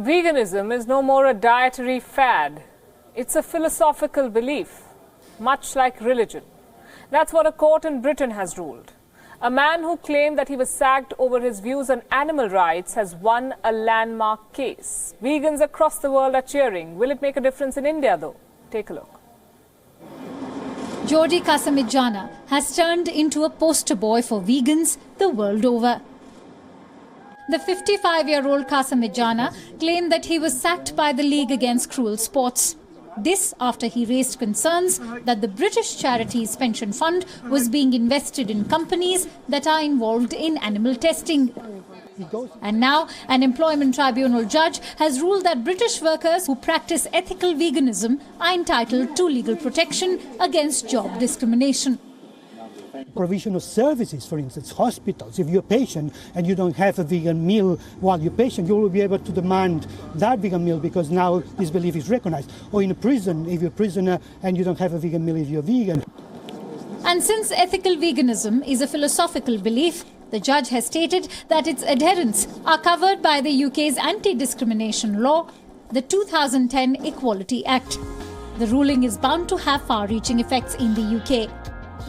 Veganism is no more a dietary fad. It's a philosophical belief, much like religion. That's what a court in Britain has ruled. A man who claimed that he was sacked over his views on animal rights has won a landmark case. Vegans across the world are cheering. Will it make a difference in India, though? Take a look. Jordi Casamidjana has turned into a poster boy for vegans the world over. The 55-year-old Casamidjana claimed that he was sacked by the League Against Cruel Sports. This after he raised concerns that the British Charities Pension Fund was being invested in companies that are involved in animal testing. And now an employment tribunal judge has ruled that British workers who practice ethical veganism are entitled to legal protection against job discrimination. Provision of services, for instance, hospitals. If you're a patient and you don't have a vegan meal while you're patient, you will be able to demand that vegan meal because now this belief is recognized. Or in a prison, if you're a prisoner and you don't have a vegan meal if you're vegan. And since ethical veganism is a philosophical belief, the judge has stated that its adherents are covered by the UK's anti-discrimination law, the 2010 Equality Act. The ruling is bound to have far-reaching effects in the UK.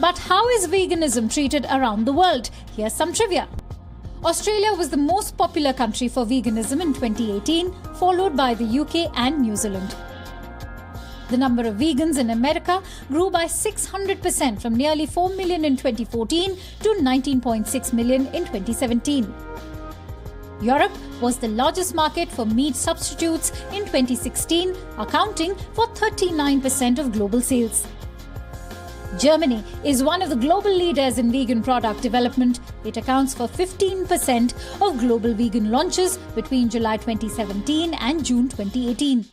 But how is veganism treated around the world? Here's some trivia. Australia was the most popular country for veganism in 2018, followed by the UK and New Zealand. The number of vegans in America grew by 600% from nearly 4 million in 2014 to 19.6 million in 2017. Europe was the largest market for meat substitutes in 2016, accounting for 39% of global sales. Germany is one of the global leaders in vegan product development. It accounts for 15% of global vegan launches between July 2017 and June 2018.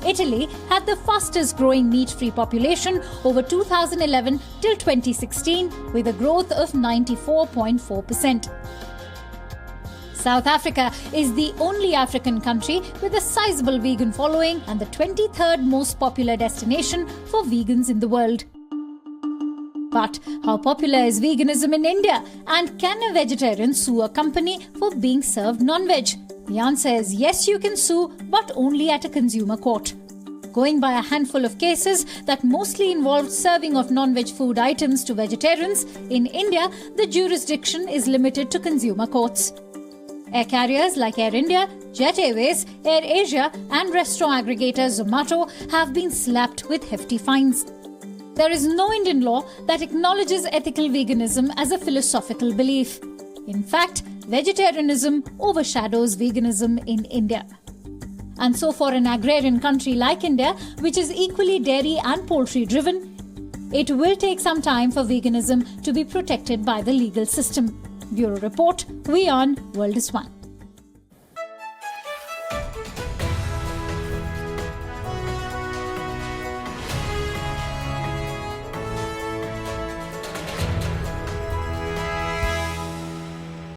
Italy had the fastest growing meat-free population over 2011 till 2016 with a growth of 94.4%. South Africa is the only African country with a sizable vegan following and the 23rd most popular destination for vegans in the world. But how popular is veganism in India? And can a vegetarian sue a company for being served non-veg? The answer is yes, you can sue, but only at a consumer court. Going by a handful of cases that mostly involved serving of non-veg food items to vegetarians, in India, the jurisdiction is limited to consumer courts. Air carriers like Air India, Jet Airways, Air Asia and restaurant aggregator Zomato have been slapped with hefty fines. There is no Indian law that acknowledges ethical veganism as a philosophical belief. In fact, vegetarianism overshadows veganism in India. And so for an agrarian country like India, which is equally dairy and poultry driven, it will take some time for veganism to be protected by the legal system. Bureau Report, Wion, World is One.